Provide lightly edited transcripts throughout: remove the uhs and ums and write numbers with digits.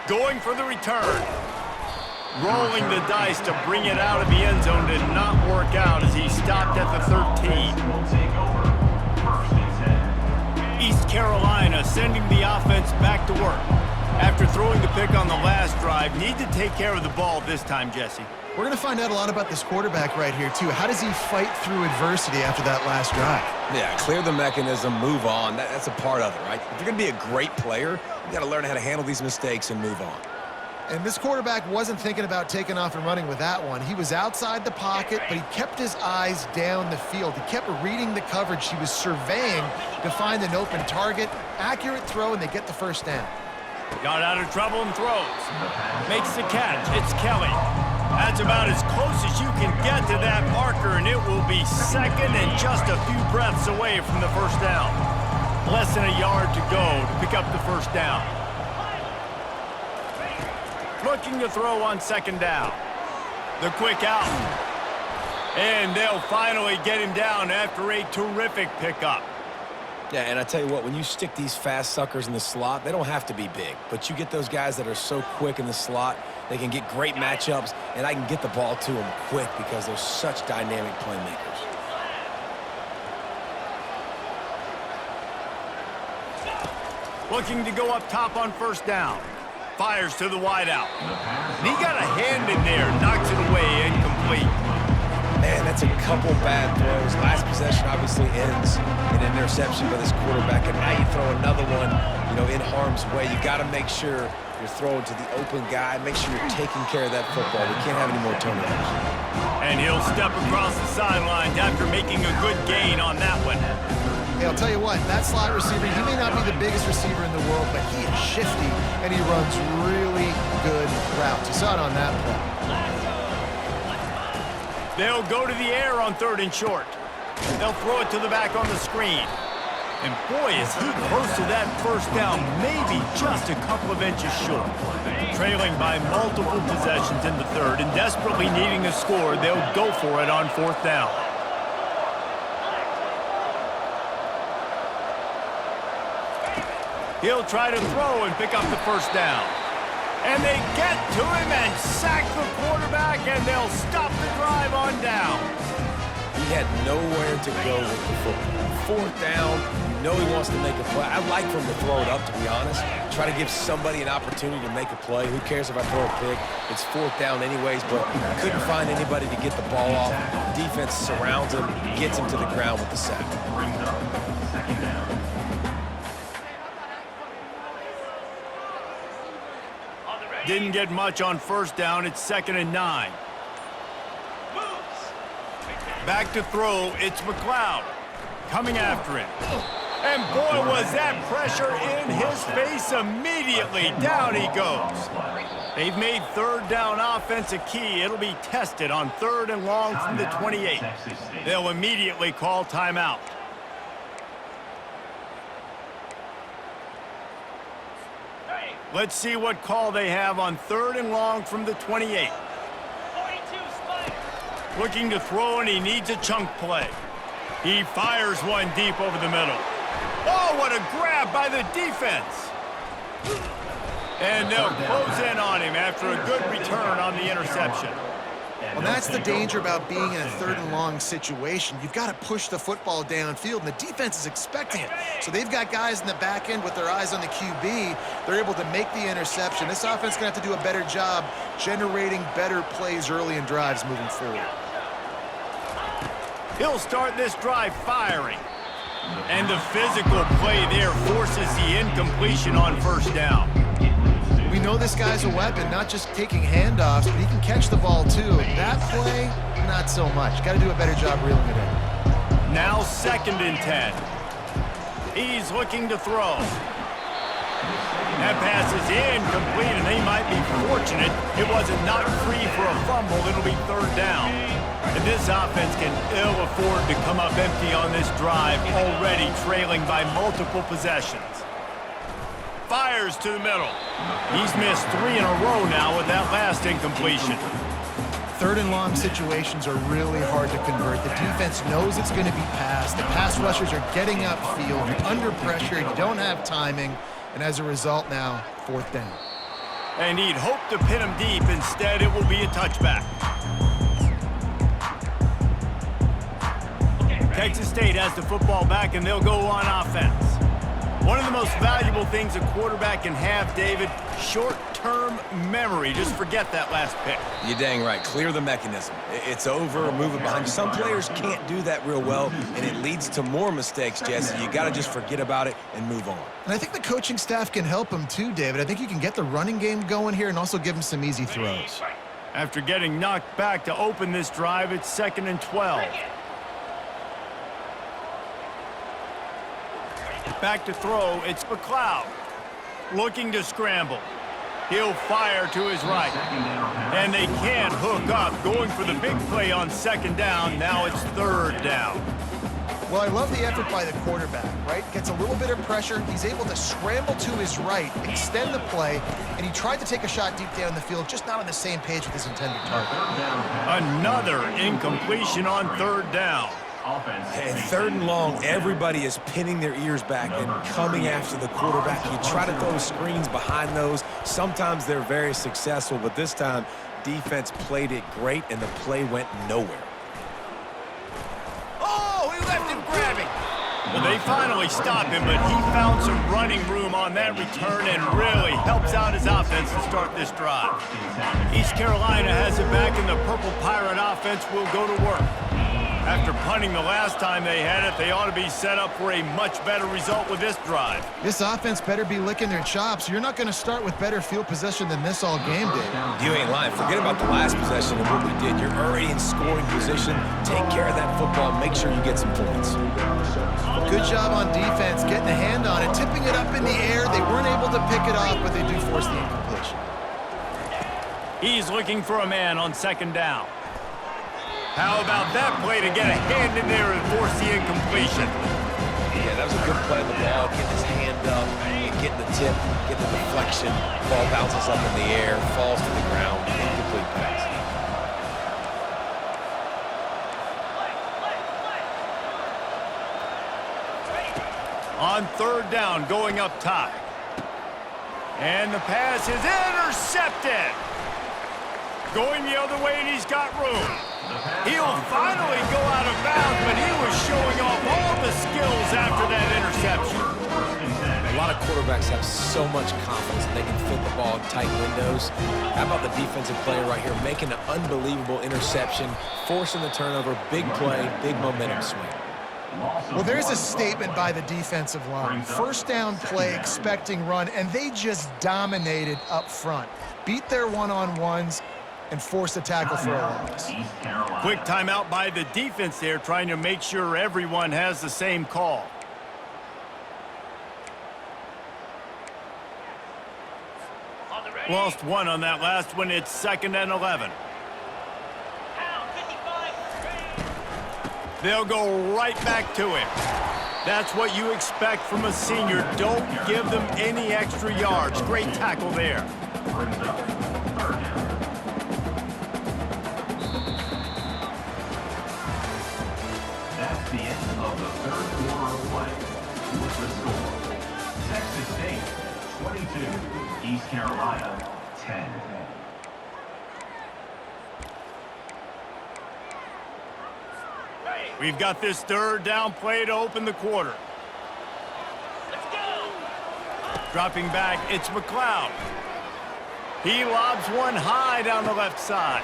Going for the return. Rolling the dice to bring it out of the end zone did not work out as he stopped at the 13. East Carolina sending the offense back to work. After throwing the pick on the last drive, need to take care of the ball this time, Jesse. We're going to find out a lot about this quarterback right here, too. How does he fight through adversity after that last drive? Yeah, clear the mechanism, move on. That's a part of it, right? If you're going to be a great player, you got to learn how to handle these mistakes and move on. And this quarterback wasn't thinking about taking off and running with that one. He was outside the pocket, but he kept his eyes down the field. He kept reading the coverage. He was surveying to find an open target. Accurate throw, and they get the first down. Got out of trouble and throws. Makes the catch. It's Kelly. That's about as close as you can get to that marker, and it will be second and just a few breaths away from the first down. Less than a yard to go to pick up the first down. Looking to throw on second down. The quick out. And they'll finally get him down after a terrific pickup. Yeah, and I tell you what, when you stick these fast suckers in the slot, they don't have to be big. But you get those guys that are so quick in the slot, they can get great matchups, and I can get the ball to them quick because they're such dynamic playmakers. Looking to go up top on first down. Fires to the wideout. He got a hand in there, knocks it away, incomplete. Man, that's a couple bad throws. Last possession obviously ends in an interception by this quarterback, and now you throw another one, in harm's way. You got to make sure you're throwing to the open guy. Make sure you're taking care of that football. We can't have any more turnovers. And he'll step across the sidelines after making a good gain on that one. Hey, I'll tell you what, that slot receiver, he may not be the biggest receiver in the world, but he is shifty, and he runs really good routes. You saw it on that play. They'll go to the air on third and short. They'll throw it to the back on the screen. And boy, is he close to that first down, maybe just a couple of inches short. Trailing by multiple possessions in the third and desperately needing a score, they'll go for it on fourth down. He'll try to throw and pick up the first down. And they get to him and sack the quarterback, and they'll stop the drive on down. He had nowhere to go with the football. Fourth down, he wants to make a play. I like for him to throw it up, to be honest. Try to give somebody an opportunity to make a play. Who cares if I throw a pick? It's fourth down anyways, but couldn't find anybody to get the ball off. Defense surrounds him, gets him to the ground with the sack. Didn't get much on first down. It's 2nd and 9. Back to throw. It's McLeod coming after him. And boy, was that pressure in his face immediately. Down he goes. They've made third down offense a key. It'll be tested on 3rd and long from the 28. They'll immediately call timeout. Let's see what call they have on 3rd and long from the 28. Looking to throw, and he needs a chunk play. He fires one deep over the middle. Oh, what a grab by the defense. And they'll close in on him after a good return on the interception. Well, that's the danger about being in a 3rd and long situation. You've got to push the football downfield, and the defense is expecting it. So they've got guys in the back end with their eyes on the QB. They're able to make the interception. This offense is going to have to do a better job generating better plays early in drives moving forward. He'll start this drive firing. And the physical play there forces the incompletion on first down. We know this guy's a weapon, not just taking handoffs, but he can catch the ball too. That play, not so much. Got to do a better job reeling it in. Now 2nd and 10. He's looking to throw. That pass is incomplete, and they might be fortunate it wasn't knocked free for a fumble. It'll be 3rd down. And this offense can ill afford to come up empty on this drive, already trailing by multiple possessions. Fires to the middle. He's missed 3 in a row now with that last incompletion. 3rd and long situations are really hard to convert. The defense knows it's going to be passed. The pass rushers are getting upfield. You're under pressure. You don't have timing. And as a result now, 4th down. And he'd hope to pin him deep. Instead, it will be a touchback. Texas State has the football back, and they'll go on offense. One of the most valuable things a quarterback can have, David, short-term memory. Just forget that last pick. You're dang right. Clear the mechanism. It's over, move it behind you. Some players can't do that real well, and it leads to more mistakes, Jesse. You got to just forget about it and move on. And I think the coaching staff can help him too, David. I think you can get the running game going here and also give him some easy throws. After getting knocked back to open this drive, it's 2nd and 12. Back to throw, it's McLeod. Looking to scramble. He'll fire to his right. And they can't hook up. Going for the big play on 2nd down. Now it's 3rd down. Well, I love the effort by the quarterback, right? Gets a little bit of pressure. He's able to scramble to his right, extend the play, and he tried to take a shot deep down the field, just not on the same page with his intended target. Another incompletion on 3rd down. And 3rd and long, everybody is pinning their ears back and coming after the quarterback. You try to throw screens behind those. Sometimes they're very successful, but this time, defense played it great, and the play went nowhere. Oh, he left him grabbing. Well, they finally stopped him, but he found some running room on that return and really helps out his offense to start this drive. East Carolina has it back, and the Purple Pirate offense will go to work. After punting the last time they had it, they ought to be set up for a much better result with this drive. This offense better be licking their chops. You're not going to start with better field possession than this all game, Dave. You ain't lying. Forget about the last possession and what we did. You're already in scoring position. Take care of that football. Make sure you get some points. Good job on defense, getting a hand on it, tipping it up in the air. They weren't able to pick it off, but they do force the incompletion. He's looking for a man on 2nd down. How about that play to get a hand in there and force the incompletion? Yeah, that was a good play of the ball, getting his hand up, and getting the tip, getting the deflection. Ball bounces up in the air, falls to the ground, incomplete pass. On 3rd down, going up top. And the pass is intercepted. Going the other way, and he's got room. He'll finally go out of bounds, but he was showing off all the skills after that interception. A lot of quarterbacks have so much confidence that they can fit the ball in tight windows. How about the defensive player right here making an unbelievable interception, forcing the turnover, big play, big momentum swing. Well, there's a statement by the defensive line. 1st down play, expecting run, and they just dominated up front. Beat their one-on-ones and force the tackle for a loss. Quick timeout by the defense there, trying to make sure everyone has the same call. Lost one on that last one. It's 2nd and 11. They'll go right back to him. That's what you expect from a senior. Don't give them any extra yards. Great tackle there. That's the end of the 3rd quarter of play. With the score, Texas State 22, East Carolina 10. We've got this 3rd down play to open the quarter. Let's go. Dropping back, it's McLeod. He lobs one high down the left side.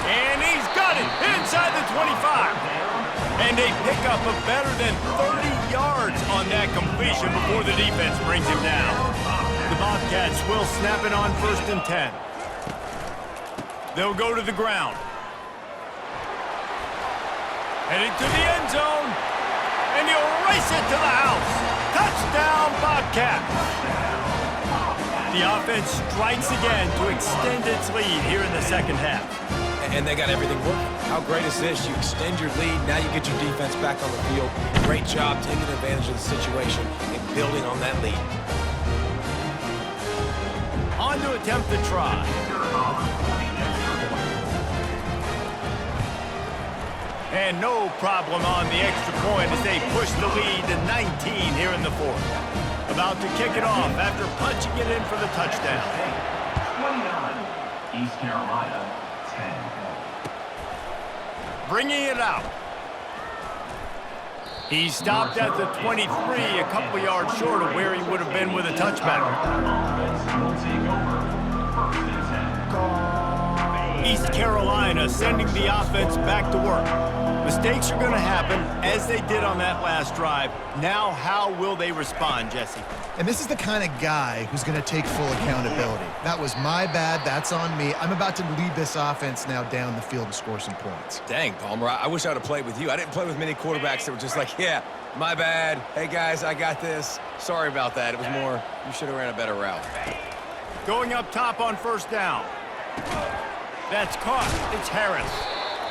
And he's got it inside the 25. And they pick up a better than 30 yards on that completion before the defense brings him down. The Bobcats will snap it on 1st and 10. They'll go to the ground. Heading to the end zone. And he'll race it to the house. Touchdown, Bobcats. The offense strikes again to extend its lead here in the 2nd half. And they got everything working. How great is this? You extend your lead, now you get your defense back on the field. Great job taking advantage of the situation and building on that lead. On to attempt the try. And no problem on the extra point as they push the lead to 19 here in the 4th. About to kick it off after punching it in for the touchdown. 29. East Carolina, 10. Bringing it out. He stopped at the 23, a couple yards short of where he would have been with a touchback. Offense will take over. First and 10. East Carolina sending the offense back to work. Mistakes are going to happen, as they did on that last drive. Now, how will they respond, Jesse? And this is the kind of guy who's going to take full accountability. That was my bad. That's on me. I'm about to lead this offense now down the field and score some points. Dang, Palmer, I wish I would have played with you. I didn't play with many quarterbacks that were just like, yeah, my bad. Hey, guys, I got this. Sorry about that. It was more, you should have ran a better route. Going up top on first down. That's caught. It's Harris.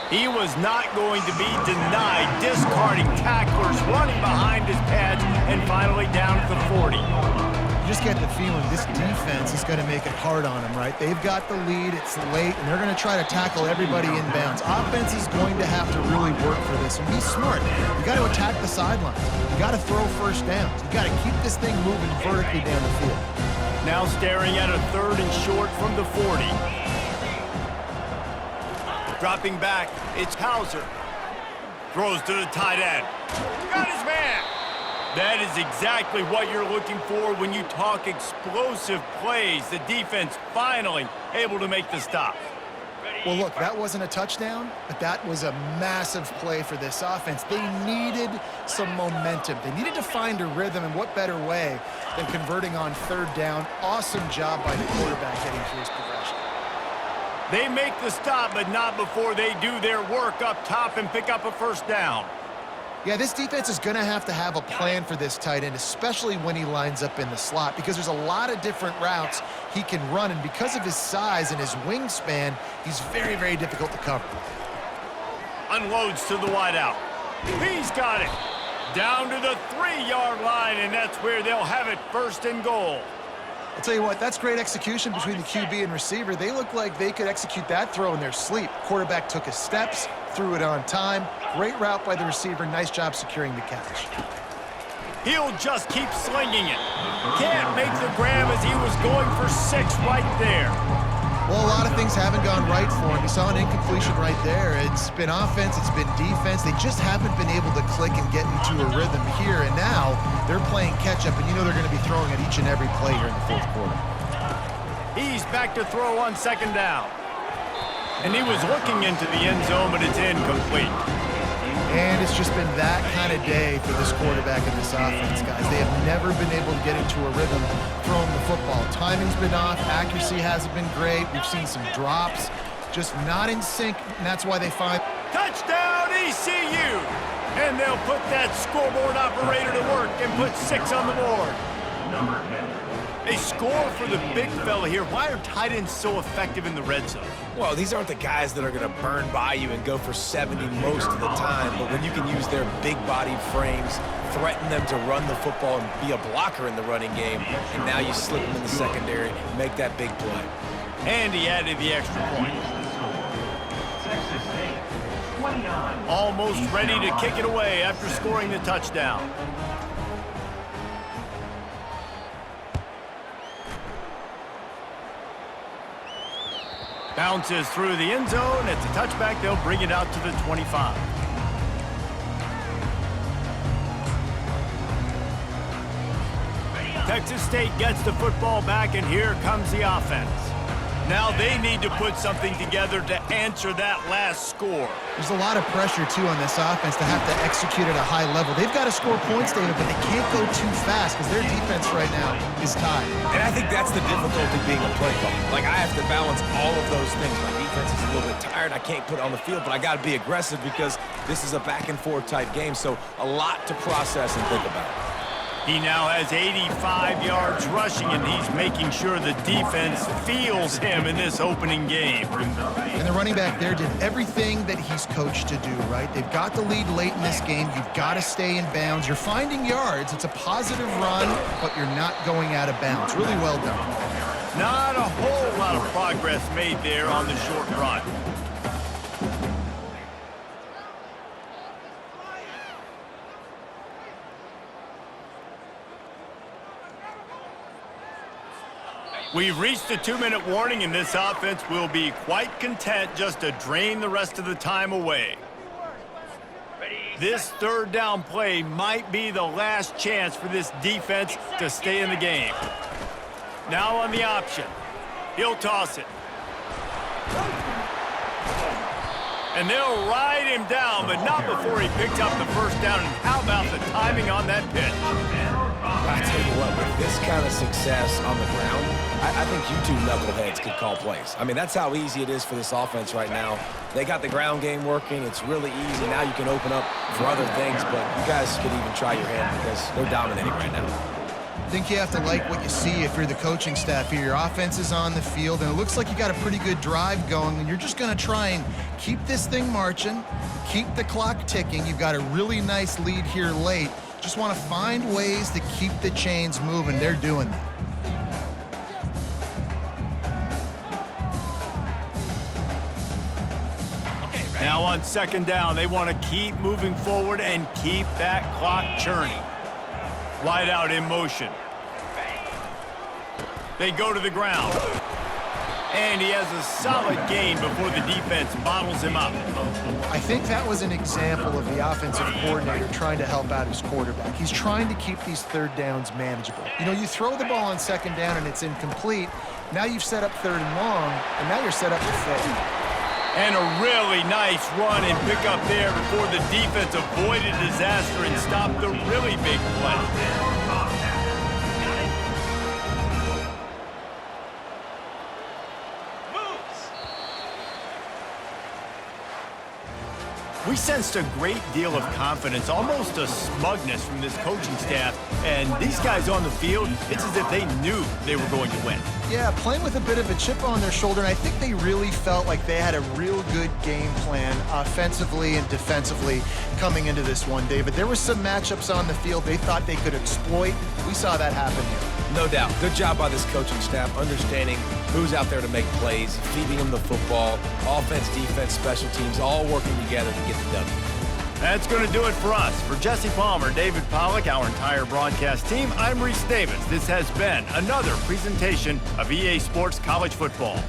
He was not going to be denied, discarding tacklers, running behind his pads, and finally down at the 40. You just get the feeling this defense is going to make it hard on them, right? They've got the lead, it's late, and they're going to try to tackle everybody inbounds. Offense is going to have to really work for this, and be smart. You got to attack the sidelines. You got to throw first downs. You got to keep this thing moving vertically down the field. Now staring at a 3rd and short from the 40. Dropping back, it's Hauser. Throws to the tight end. Got his man. That is exactly what you're looking for when you talk explosive plays. The defense finally able to make the stop. Well, look, that wasn't a touchdown, but that was a massive play for this offense. They needed some momentum. They needed to find a rhythm, and what better way than converting on 3rd down. Awesome job by the quarterback getting through his progression. They make the stop, but not before they do their work up top and pick up a first down. Yeah, this defense is going to have a plan for this tight end, especially when he lines up in the slot, because there's a lot of different routes he can run, and because of his size and his wingspan, he's very, very difficult to cover. Unloads to the wideout. He's got it. Down to the 3-yard line, and that's where they'll have it, 1st and goal. I'll tell you what, that's great execution between the QB and receiver. They look like they could execute that throw in their sleep. Quarterback took his steps, threw it on time. Great route by the receiver. Nice job securing the catch. He'll just keep slinging it. Can't make the grab as he was going for 6 right there. Well, a lot of things haven't gone right for him. You saw an incompletion right there. It's been offense, it's been defense. They just haven't been able to click and get into a rhythm here. And now they're playing catch-up, and you know they're going to be throwing at each and every play here in the 4th quarter. He's back to throw on 2nd down. And he was looking into the end zone, but it's incomplete. And it's just been that kind of day for this quarterback and this offense, guys. They have never been able to get into a rhythm throwing the football. Timing's been off. Accuracy hasn't been great. We've seen some drops. Just not in sync, and that's why they find... Touchdown, ECU! And they'll put that scoreboard operator to work and put 6 on the board. Number 10. A score for the big fella here. Why are tight ends so effective in the red zone? Well, these aren't the guys that are going to burn by you and go for 70 most of the time, but when you can use their big-bodied frames, threaten them to run the football and be a blocker in the running game, and now you slip them in the secondary, make that big play. And he added the extra point. Texas State, 29. Almost ready to kick it away after scoring the touchdown. Bounces through the end zone. It's a touchback. They'll bring it out to the 25. Texas State gets the football back, and here comes the offense. Now they need to put something together to answer that last score. There's a lot of pressure, too, on this offense to have to execute at a high level. They've got to score points, David, but they can't go too fast because their defense right now is tied. And I think that's the difficulty being a play caller. Like, I have to balance all of those things. My defense is a little bit tired. I can't put it on the field, but I got to be aggressive because this is a back-and-forth type game, so a lot to process and think about. He now has 85 yards rushing, and he's making sure the defense feels him in this opening game. And the running back there did everything that he's coached to do, right? They've got the lead late in this game. You've got to stay in bounds. You're finding yards. It's a positive run, but you're not going out of bounds. Really well done. Not a whole lot of progress made there on the short run. We've reached a 2-minute warning, and this offense will be quite content just to drain the rest of the time away. This third down play might be the last chance for this defense to stay in the game. Now on the option. He'll toss it. And they'll ride him down, but not before he picked up the first down. And how about the timing on that pitch? I tell you what, with this kind of success on the ground, I think you two knuckleheads could call plays. I mean, that's how easy it is for this offense right now. They got the ground game working. It's really easy. Now you can open up for other things, but you guys could even try your hand because they're dominating right now. I think you have to like what you see if you're the coaching staff here. Your offense is on the field, and it looks like you got a pretty good drive going, and you're just going to try and keep this thing marching, keep the clock ticking. You've got a really nice lead here late. Just want to find ways to keep the chains moving. They're doing that. Now on second down, they want to keep moving forward and keep that clock churning. Wide out in motion. They go to the ground. And he has a solid gain before the defense bottles him up. I think that was an example of the offensive coordinator trying to help out his quarterback. He's trying to keep these third downs manageable. You know, you throw the ball on second down and it's incomplete. Now you've set up third and long, and now you're set up to fail. And a really nice run and pick up there before the defense avoided disaster and stopped the really big play. We sensed a great deal of confidence, almost a smugness from this coaching staff. And these guys on the field, it's as if they knew they were going to win. Yeah, playing with a bit of a chip on their shoulder, and I think they really felt like they had a real good game plan offensively and defensively coming into this one, David. There were some matchups on the field they thought they could exploit. We saw that happen here. No doubt. Good job by this coaching staff understanding who's out there to make plays, feeding them the football, offense, defense, special teams, all working together to get the W. That's going to do it for us. For Jesse Palmer, David Pollack, our entire broadcast team, I'm Reese Davis. This has been another presentation of EA Sports College Football.